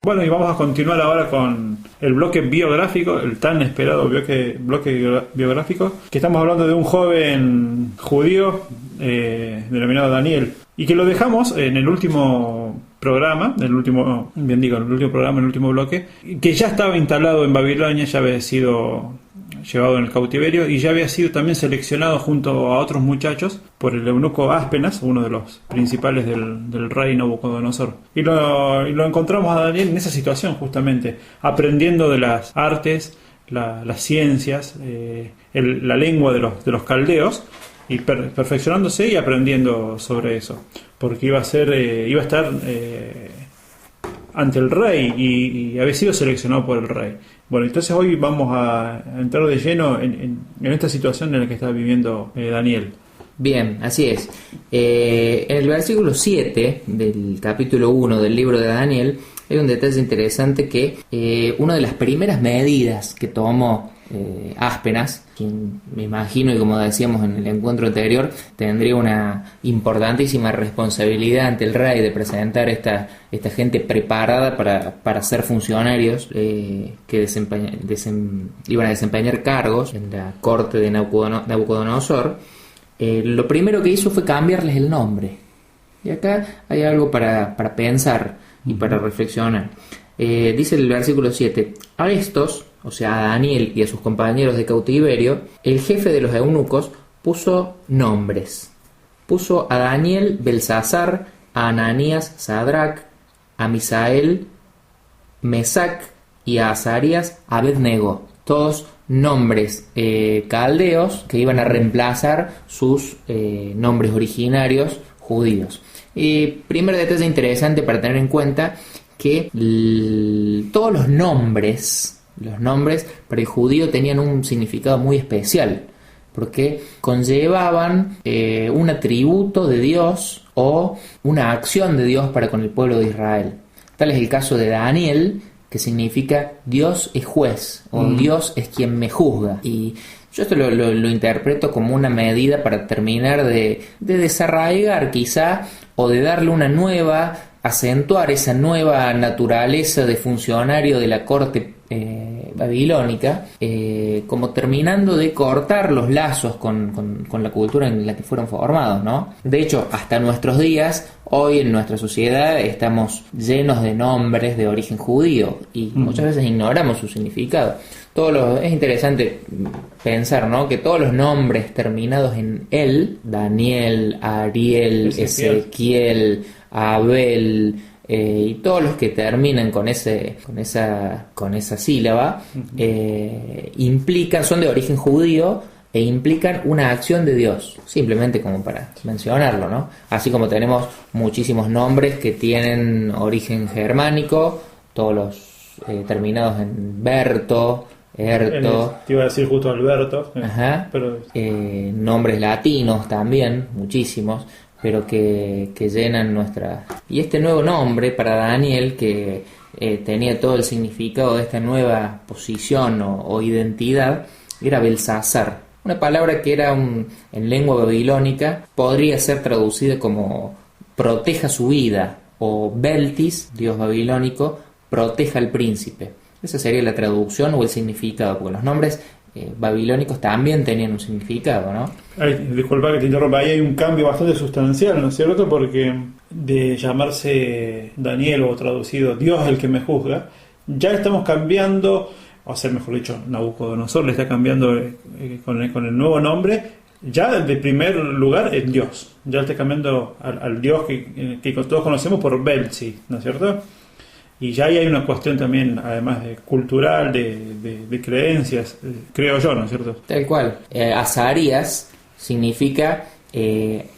Bueno, y vamos a continuar ahora con el bloque biográfico, el tan esperado bloque biográfico, que estamos hablando de un joven judío denominado Daniel, y que lo dejamos en el último programa, en el último bloque, que ya estaba instalado en Babilonia, ya había sido llevado en el cautiverio y ya había sido también seleccionado junto a otros muchachos por el eunuco Aspenas, uno de los principales del rey Nabucodonosor. Y lo encontramos a Daniel en esa situación justamente, aprendiendo de las artes, las ciencias, la lengua de los caldeos, y perfeccionándose y aprendiendo sobre eso, porque iba a estar ante el rey y había sido seleccionado por el rey. Bueno, entonces hoy vamos a entrar de lleno en esta situación en la que está viviendo Daniel. Bien, así es. En el versículo 7 del capítulo 1 del libro de Daniel hay un detalle interesante que una de las primeras medidas que tomó Aspenas, quien me imagino, y como decíamos en el encuentro anterior, tendría una importantísima responsabilidad ante el rey de presentar esta gente preparada para ser funcionarios que iban a desempeñar cargos en la corte de Nabucodonosor. Lo primero que hizo fue cambiarles el nombre. Y acá hay algo para pensar y para reflexionar. Dice el versículo 7: a estos, o sea, a Daniel y a sus compañeros de cautiverio, el jefe de los eunucos puso nombres. Puso a Daniel Belsasar, a Ananías Sadrac, a Misael Mesac y a Azarías Abednego. Todos nombres caldeos que iban a reemplazar sus nombres originarios judíos. Y primer detalle interesante para tener en cuenta, que todos los nombres para el judío tenían un significado muy especial, porque conllevaban un atributo de Dios o una acción de Dios para con el pueblo de Israel. Tal es el caso de Daniel, que significa Dios es juez o Dios es quien me juzga. Y yo esto lo interpreto como una medida para terminar de desarraigar quizá, o de darle acentuar esa nueva naturaleza de funcionario de la corte babilónica, como terminando de cortar los lazos con la cultura en la que fueron formados, ¿no? De hecho, hasta nuestros días, hoy en nuestra sociedad estamos llenos de nombres de origen judío y muchas veces ignoramos su significado. Es interesante pensar, ¿no?, que todos los nombres terminados en él, Daniel, Ariel, Ezequiel, Abel, y todos los que terminan con esa sílaba, son de origen judío e implican una acción de Dios, simplemente como para mencionarlo, ¿no? Así como tenemos muchísimos nombres que tienen origen germánico, todos los terminados en Berto, Erto. Te iba a decir justo Alberto. Ajá. Pero nombres latinos también, muchísimos, pero que llenan nuestra... Y este nuevo nombre para Daniel, que tenía todo el significado de esta nueva posición o identidad, era Belsasar. Una palabra que era en lengua babilónica podría ser traducida como proteja su vida, o Beltis, dios babilónico, proteja al príncipe. Esa sería la traducción o el significado, porque los nombres babilónicos también tenían un significado, ¿no? Disculpa que te interrumpa, ahí hay un cambio bastante sustancial, ¿no es cierto? Porque de llamarse Daniel o traducido Dios el que me juzga, ya estamos cambiando, o sea, mejor dicho, Nabucodonosor le está cambiando con el nuevo nombre, ya de primer lugar en Dios, ya está cambiando al Dios que todos conocemos por Belzi, ¿no es cierto? Y ya ahí hay una cuestión también, además de cultural, de creencias, creo yo, ¿no es cierto? Tal cual. Azarías significa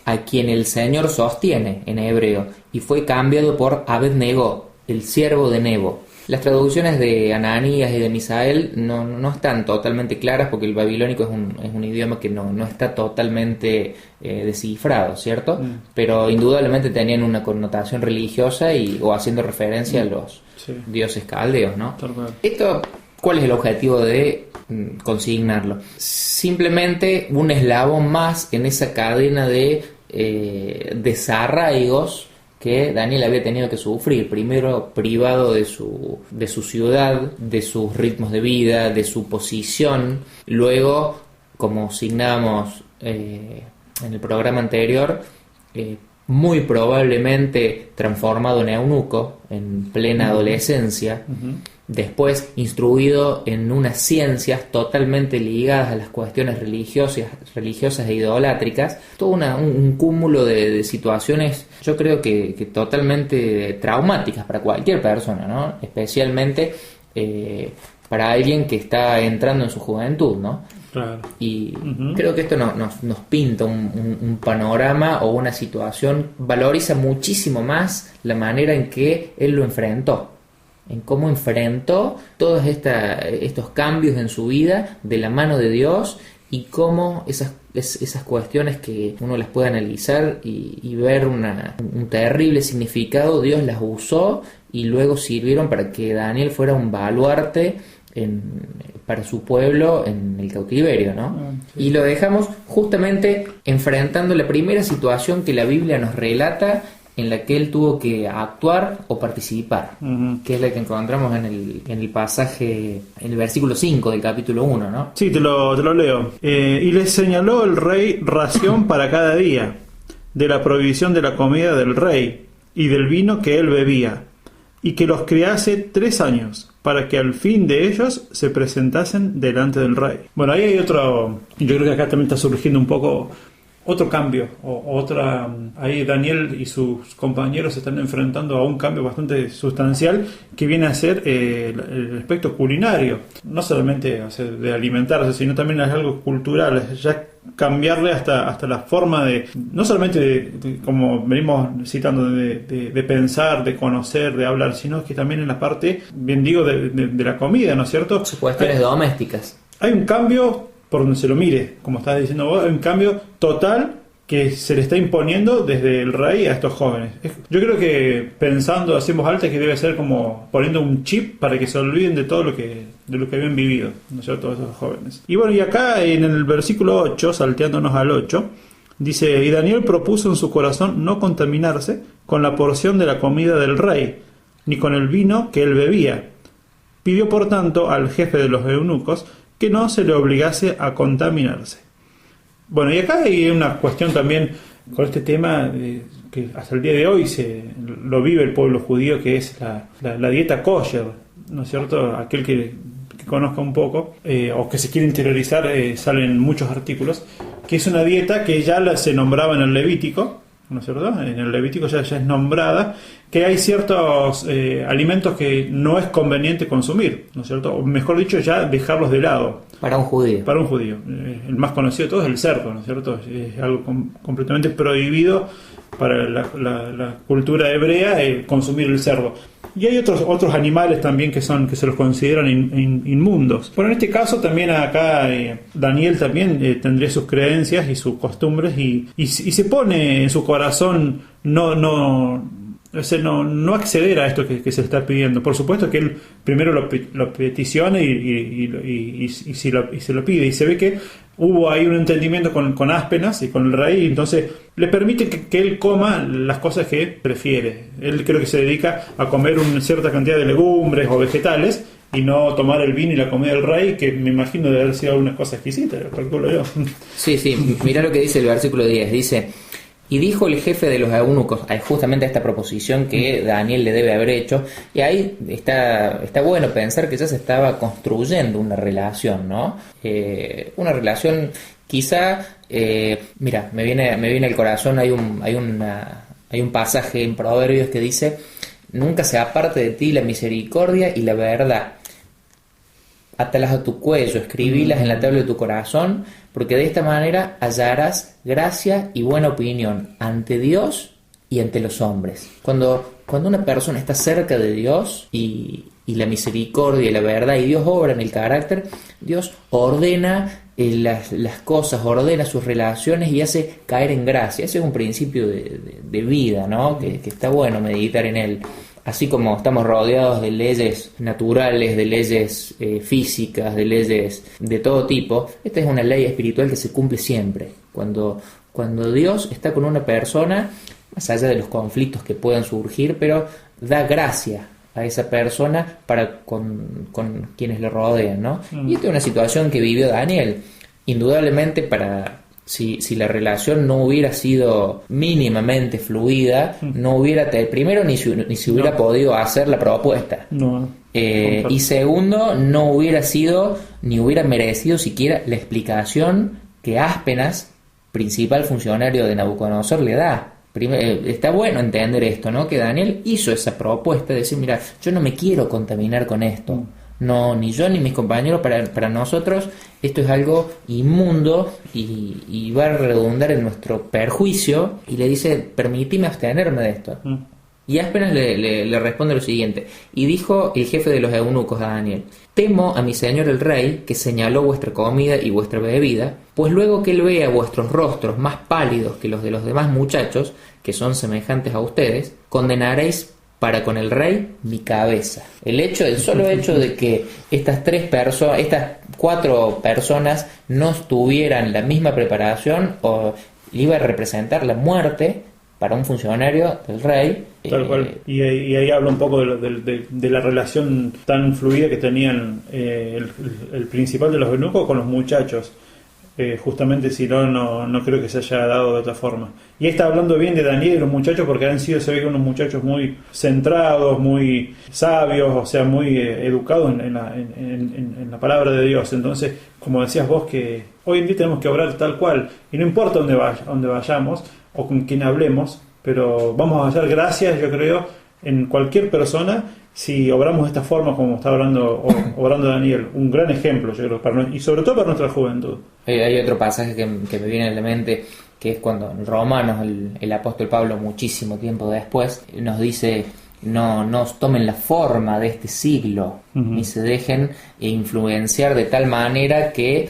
a quien el Señor sostiene en hebreo, y fue cambiado por Abednego, el siervo de Nebo. Las traducciones de Ananías y de Misael no están totalmente claras, porque el babilónico es un idioma que no está totalmente descifrado, ¿cierto? Pero indudablemente tenían una connotación religiosa o haciendo referencia a los dioses caldeos, ¿no? Esto, ¿cuál es el objetivo de consignarlo? Simplemente un eslabón más en esa cadena de desarraigos que Daniel había tenido que sufrir. Primero privado de su ciudad, de sus ritmos de vida, de su posición. Luego, como signábamos en el programa anterior, muy probablemente transformado en eunuco en plena adolescencia. Después instruido en unas ciencias totalmente ligadas a las cuestiones religiosas e idolátricas. Todo un cúmulo de situaciones, yo creo que totalmente traumáticas para cualquier persona, ¿no? Especialmente para alguien que está entrando en su juventud, ¿no? Claro. Y creo que esto nos pinta un panorama o una situación, valoriza muchísimo más la manera en que él lo enfrentó, en cómo enfrentó todos estos cambios en su vida de la mano de Dios, y cómo esas cuestiones que uno las puede analizar y ver un terrible significado, Dios las usó y luego sirvieron para que Daniel fuera un baluarte para su pueblo en el cautiverio, ¿no? Sí. Y lo dejamos justamente enfrentando la primera situación que la Biblia nos relata en la que él tuvo que actuar o participar, que es la que encontramos en el pasaje, en el versículo 5 del capítulo 1, ¿no? Sí, te lo leo. Y les señaló el rey ración para cada día, de la provisión de la comida del rey y del vino que él bebía, y que los criase 3 años, para que al fin de ellos se presentasen delante del rey. Bueno, ahí hay otro, yo creo que acá también está surgiendo un poco otro cambio, ahí Daniel y sus compañeros se están enfrentando a un cambio bastante sustancial que viene a ser el aspecto culinario, no solamente de alimentarse, sino también es algo cultural, es ya cambiarle hasta la forma de, no solamente de como venimos citando, de pensar, de conocer, de hablar, sino que también en la parte, bien digo, de la comida, ¿no es cierto? Cuestiones domésticas. Hay un cambio por donde se lo mire, como estás diciendo vos, hay un cambio total que se le está imponiendo desde el rey a estos jóvenes. Yo creo que pensando así en voz alta, que debe ser como poniendo un chip para que se olviden de todo lo que habían vivido, ¿no es cierto?, esos jóvenes. Y bueno, y acá en el versículo 8, salteándonos al 8, dice: y Daniel propuso en su corazón no contaminarse con la porción de la comida del rey, ni con el vino que él bebía. Pidió por tanto al jefe de los eunucos que no se le obligase a contaminarse. Bueno, y acá hay una cuestión también con este tema que hasta el día de hoy lo vive el pueblo judío, que es la dieta kosher, ¿no es cierto? Aquel que conozca un poco o que se quiere interiorizar, salen muchos artículos, que es una dieta que ya se nombraba en el Levítico, ¿no es cierto? En el Levítico ya es nombrada, que hay ciertos alimentos que no es conveniente consumir, ¿no es cierto? O mejor dicho, ya dejarlos de lado. Para un judío. Para un judío. El más conocido de todos es el cerdo, ¿no es cierto? Es algo completamente prohibido para la cultura hebrea consumir el cerdo. Y hay otros animales también que se los consideran inmundos. Pero en este caso también acá Daniel también tendría sus creencias y sus costumbres y se pone en su corazón no acceder a esto que se está pidiendo. Por supuesto que él primero lo peticiona y se lo pide, y se ve que hubo ahí un entendimiento con Áspenas y con el rey, y entonces le permite que él coma las cosas que prefiere. Él creo que se dedica a comer una cierta cantidad de legumbres o vegetales y no tomar el vino y la comida del rey, que me imagino de haber sido algunas cosas exquisitas, calculo yo. Sí, mirá lo que dice el versículo 10, dice: y dijo el jefe de los eunucos, justamente a esta proposición que Daniel le debe haber hecho, y ahí está bueno pensar que ya se estaba construyendo una relación, ¿no? Una relación quizá, mira, me viene al corazón, hay un pasaje en Proverbios que dice: nunca se aparte de ti la misericordia y la verdad. Átalas a tu cuello, escribílas en la tabla de tu corazón, porque de esta manera hallarás gracia y buena opinión ante Dios y ante los hombres. Cuando una persona está cerca de Dios y la misericordia y la verdad, y Dios obra en el carácter, Dios ordena las cosas, ordena sus relaciones y hace caer en gracia. Ese es un principio de vida, ¿no? Que está bueno meditar en él. Así como estamos rodeados de leyes naturales, de leyes físicas, de leyes de todo tipo, esta es una ley espiritual que se cumple siempre. Cuando Dios está con una persona, más allá de los conflictos que puedan surgir, pero da gracia a esa persona con quienes le rodean, ¿no? Y esta es una situación que vivió Daniel. Indudablemente si la relación no hubiera sido mínimamente fluida, no hubiera, primero ni se hubiera podido hacer la propuesta. Y segundo, no hubiera sido ni hubiera merecido siquiera la explicación que Áspenas, principal funcionario de Nabucodonosor, le da. Está bueno entender esto, ¿no? Que Daniel hizo esa propuesta de decir, mira, yo no me quiero contaminar con esto. No, ni yo ni mis compañeros, para nosotros esto es algo inmundo y va a redundar en nuestro perjuicio. Y le dice, permitime abstenerme de esto. Y Áspenas le responde lo siguiente: y dijo el jefe de los eunucos a Daniel: temo a mi señor el rey, que señaló vuestra comida y vuestra bebida, pues luego que él vea vuestros rostros más pálidos que los de los demás muchachos, que son semejantes a ustedes, condenaréis para con el rey mi cabeza. El solo hecho de que estas 4 personas no tuvieran la misma preparación, o iba a representar la muerte para un funcionario del rey. Tal cual. Y ahí habla un poco de la relación tan fluida que tenían el principal de los eunucos con los muchachos. Justamente, si no creo que se haya dado de otra forma. Y ahí está hablando bien de Daniel y los muchachos, porque se ve que unos muchachos muy centrados, muy sabios, o sea, muy educados en la palabra de Dios. Entonces, como decías vos, que hoy en día tenemos que obrar tal cual, y no importa dónde vayamos o con quién hablemos, pero vamos a hallar gracias, yo creo, en cualquier persona, si obramos de esta forma como está obrando Daniel. Un gran ejemplo, yo creo, y sobre todo para nuestra juventud. Hay otro pasaje que me viene a la mente, que es cuando en Romanos el apóstol Pablo, muchísimo tiempo después, nos dice: no tomen la forma de este siglo, ni se dejen influenciar de tal manera que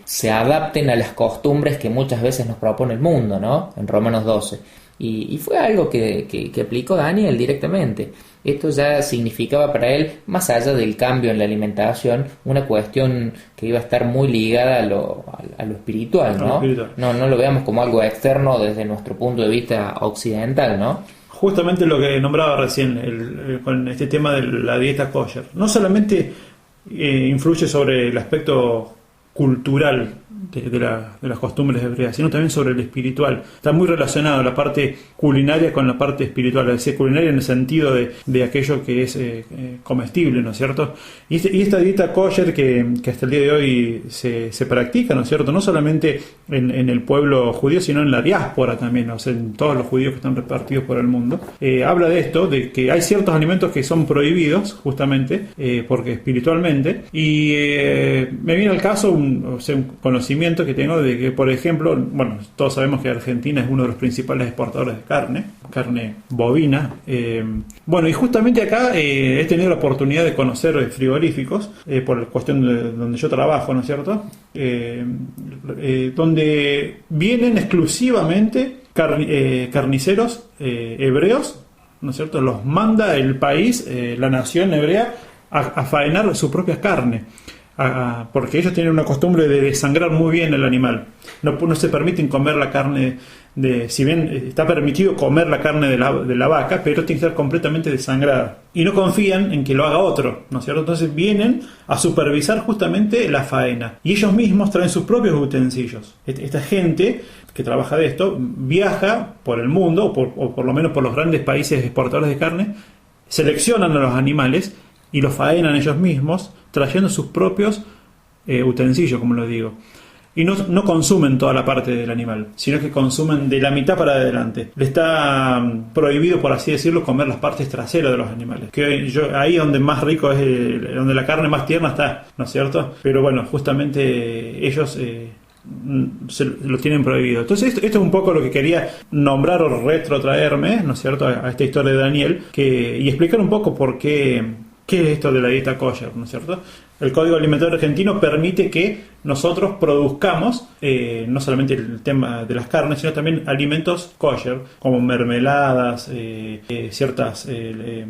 se adapten a las costumbres que muchas veces nos propone el mundo, ¿no? En Romanos 12. Y fue algo que aplicó Daniel directamente. Esto ya significaba para él, más allá del cambio en la alimentación, una cuestión que iba a estar muy ligada a lo espiritual, ¿no? No lo veamos como algo externo desde nuestro punto de vista occidental, ¿no? Justamente lo que nombraba recién, con este tema de la dieta kosher. No solamente influye sobre el aspecto cultural de las costumbres hebreas, sino también sobre el espiritual. Está muy relacionado la parte culinaria con la parte espiritual, es decir, culinaria en el sentido de aquello que es comestible, ¿no es cierto? Y esta dieta kosher que hasta el día de hoy se practica, ¿no es cierto? No solamente en el pueblo judío, sino en la diáspora también, o sea, en todos los judíos que están repartidos por el mundo. Habla de esto, de que hay ciertos alimentos que son prohibidos, justamente, porque espiritualmente, y me viene al caso un conocimiento que tengo de que, por ejemplo, bueno, todos sabemos que Argentina es uno de los principales exportadores de carne bovina. Bueno, y justamente acá he tenido la oportunidad de conocer frigoríficos, por la cuestión de donde yo trabajo, ¿no es cierto? Donde vienen exclusivamente carniceros hebreos, ¿no es cierto? Los manda el país, la nación hebrea, a faenar su propia carne. Porque ellos tienen una costumbre de desangrar muy bien el animal. No se permiten comer la carne si bien está permitido comer la carne de la vaca, pero tiene que estar completamente desangrada. Y no confían en que lo haga otro, ¿no es cierto? Entonces vienen a supervisar justamente la faena. Y ellos mismos traen sus propios utensilios. Esta gente que trabaja de esto viaja por el mundo, o por lo menos por los grandes países exportadores de carne, seleccionan a los animales y los faenan ellos mismos, trayendo sus propios utensilios, como lo digo. Y no consumen toda la parte del animal, sino que consumen de la mitad para adelante. Le está prohibido, por así decirlo, comer las partes traseras de los animales. Ahí donde más rico es, donde la carne más tierna está, ¿no es cierto? Pero bueno, justamente ellos lo tienen prohibido. Entonces esto es un poco lo que quería nombrar o retrotraerme, ¿no es cierto?, a esta historia de Daniel, y explicar un poco por qué es esto de la dieta kosher, ¿no es cierto? El Código Alimentario Argentino permite que nosotros produzcamos no solamente el tema de las carnes, sino también alimentos kosher, como mermeladas, ciertos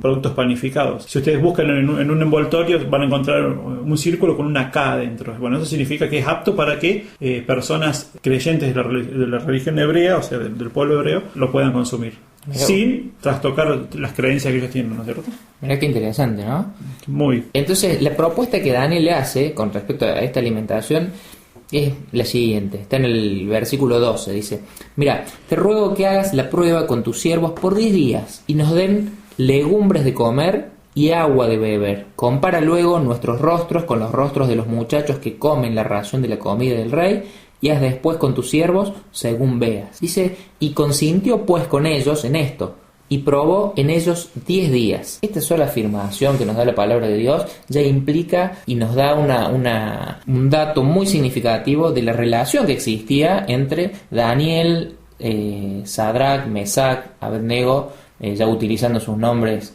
productos panificados. Si ustedes buscan en un envoltorio, van a encontrar un círculo con una K dentro. Bueno, eso significa que es apto para que personas creyentes de la religión hebrea, o sea, del pueblo hebreo, lo puedan consumir. Mirá, sin trastocar las creencias que ellos tienen, ¿no es cierto? Mirá qué interesante, ¿no? Muy. Entonces, la propuesta que Daniel le hace con respecto a esta alimentación es la siguiente. Está en el versículo 12. Dice: mira, te ruego que hagas la prueba con tus siervos por 10 días y nos den legumbres de comer y agua de beber. Compara luego nuestros rostros con los rostros de los muchachos que comen la ración de la comida del rey, y haz después con tus siervos según veas. Dice: y consintió pues con ellos en esto, y probó en ellos 10 días. Esta sola afirmación que nos da la palabra de Dios ya implica y nos da un dato muy significativo de la relación que existía entre Daniel, Sadrach, Mesach, Abednego, ya utilizando sus nombres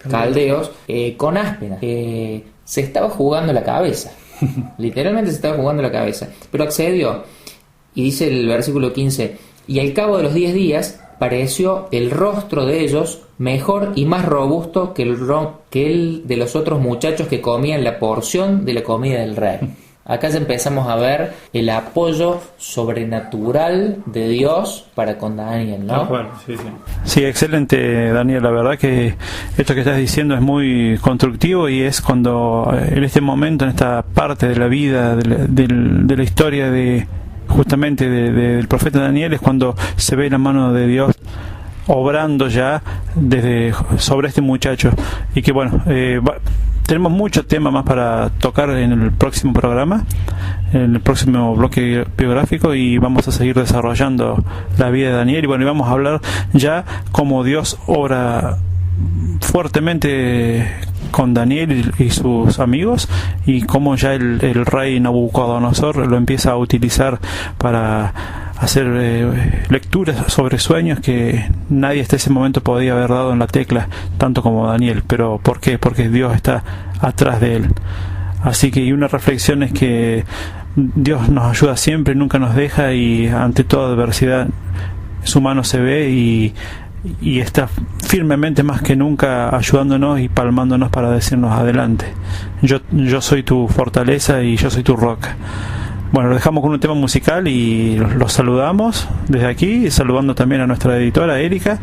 caldeos, con Áspera. Se estaba jugando la cabeza. Literalmente se estaba jugando la cabeza, pero accedió. Y dice el versículo 15: y al cabo de los 10 días pareció el rostro de ellos mejor y más robusto que el de los otros muchachos que comían la porción de la comida del rey. Acá ya empezamos a ver el apoyo sobrenatural de Dios para con Daniel, ¿no? Sí, sí. Sí, excelente, Daniel. La verdad que esto que estás diciendo es muy constructivo, y es cuando en este momento, en esta parte de la vida, de la historia justamente del profeta Daniel, es cuando se ve la mano de Dios obrando ya sobre este muchacho. Y que bueno, tenemos muchos temas más para tocar en el próximo programa, en el próximo bloque biográfico, y vamos a seguir desarrollando la vida de Daniel. Y bueno, y vamos a hablar ya cómo Dios obra fuertemente con Daniel y sus amigos, y cómo ya el rey Nabucodonosor lo empieza a utilizar para hacer lecturas sobre sueños que nadie hasta ese momento podía haber dado en la tecla tanto como Daniel. Pero ¿por qué? Porque Dios está atrás de él. Así que, y una reflexión es que Dios nos ayuda siempre, nunca nos deja, y ante toda adversidad su mano se ve y está firmemente, más que nunca, ayudándonos y palmándonos para decirnos: adelante, yo soy tu fortaleza y yo soy tu roca. Bueno, lo dejamos con un tema musical y los saludamos desde aquí, saludando también a nuestra editora Erika.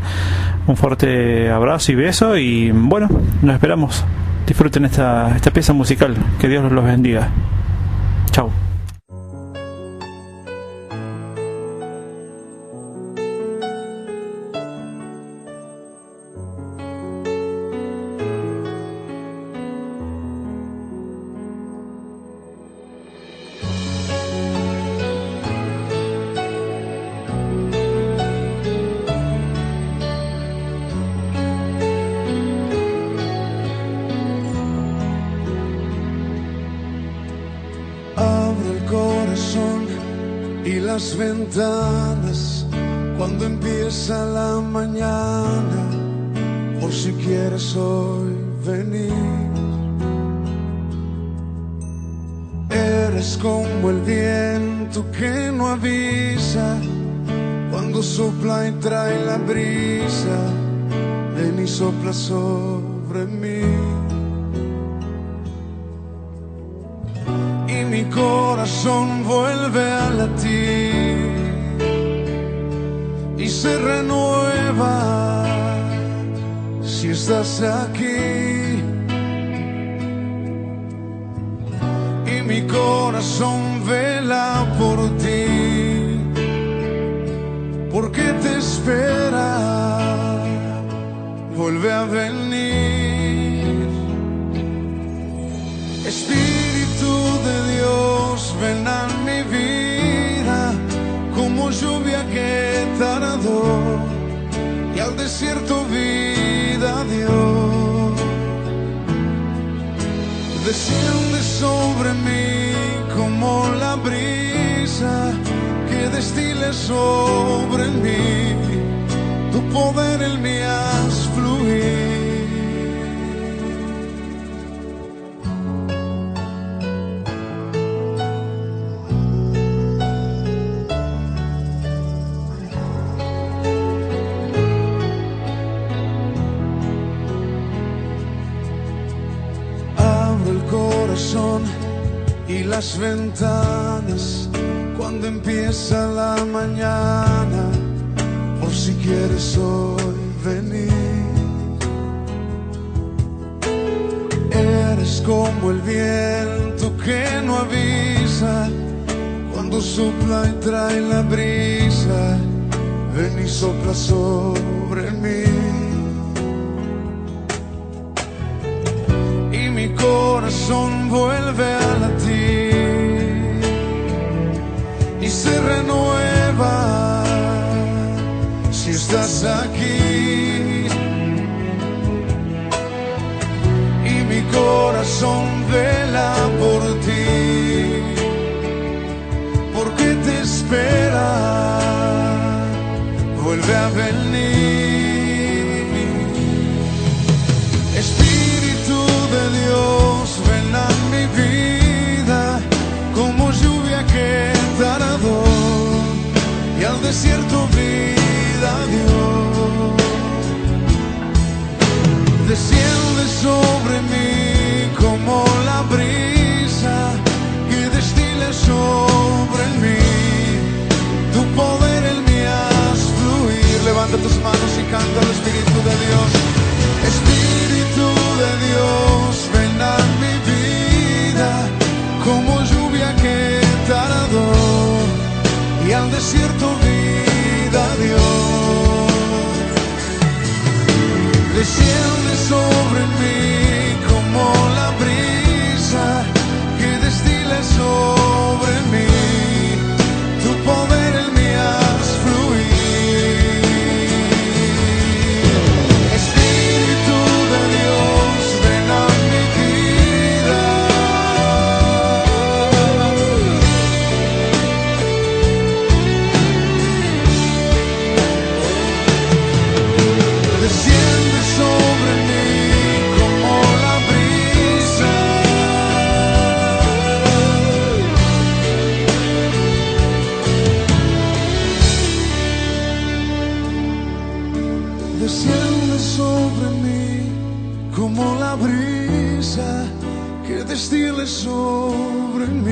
Un fuerte abrazo y beso, y bueno, nos esperamos. Disfruten esta pieza musical. Que Dios los bendiga. Chao. Las ventanas cuando empieza la mañana, por si quieres hoy venir. Eres como el viento que no avisa, cuando sopla y trae la brisa, ven y sopla sobre mí. Y mi corazón vuelve a latir y se renueva si estás aquí. Y mi corazón vela por ti, porque te espera, vuelve a venir. Espíritu de Dios, ven a mi vida como lluvia que tardó y al desierto vida dio. Desciende sobre mí como la brisa que destile sobre mí, tu poder en mí haz fluir. corazón y las ventanas cuando empieza la mañana, por si quieres hoy venir. Eres como el viento que no avisa, cuando sopla y trae la brisa, ven y sopla sobre mí. Y mi corazón vuelve a latir y se renueva si estás aquí. Y mi corazón vela por ti, porque te espera, vuelve a venir. Espíritu de Dios, ven a mi vida, como lluvia que tardó y al desierto vida dio. Desciende sobre mí como la brisa que destila sobre mí. Tu poder en mí haz fluir. Levanta tus manos y canta al Espíritu de Dios. Espíritu de Dios, ven a mi vida, como lluvia que tardó y al desierto vida dio. Desciende sobre mí como la brisa que destila sobre mí. Tu poder en mí haz fluir. Espíritu de Dios, ven a mi vida. Desciende sobre mí como la brisa. Desciende sobre mí como la brisa que destile sobre mí.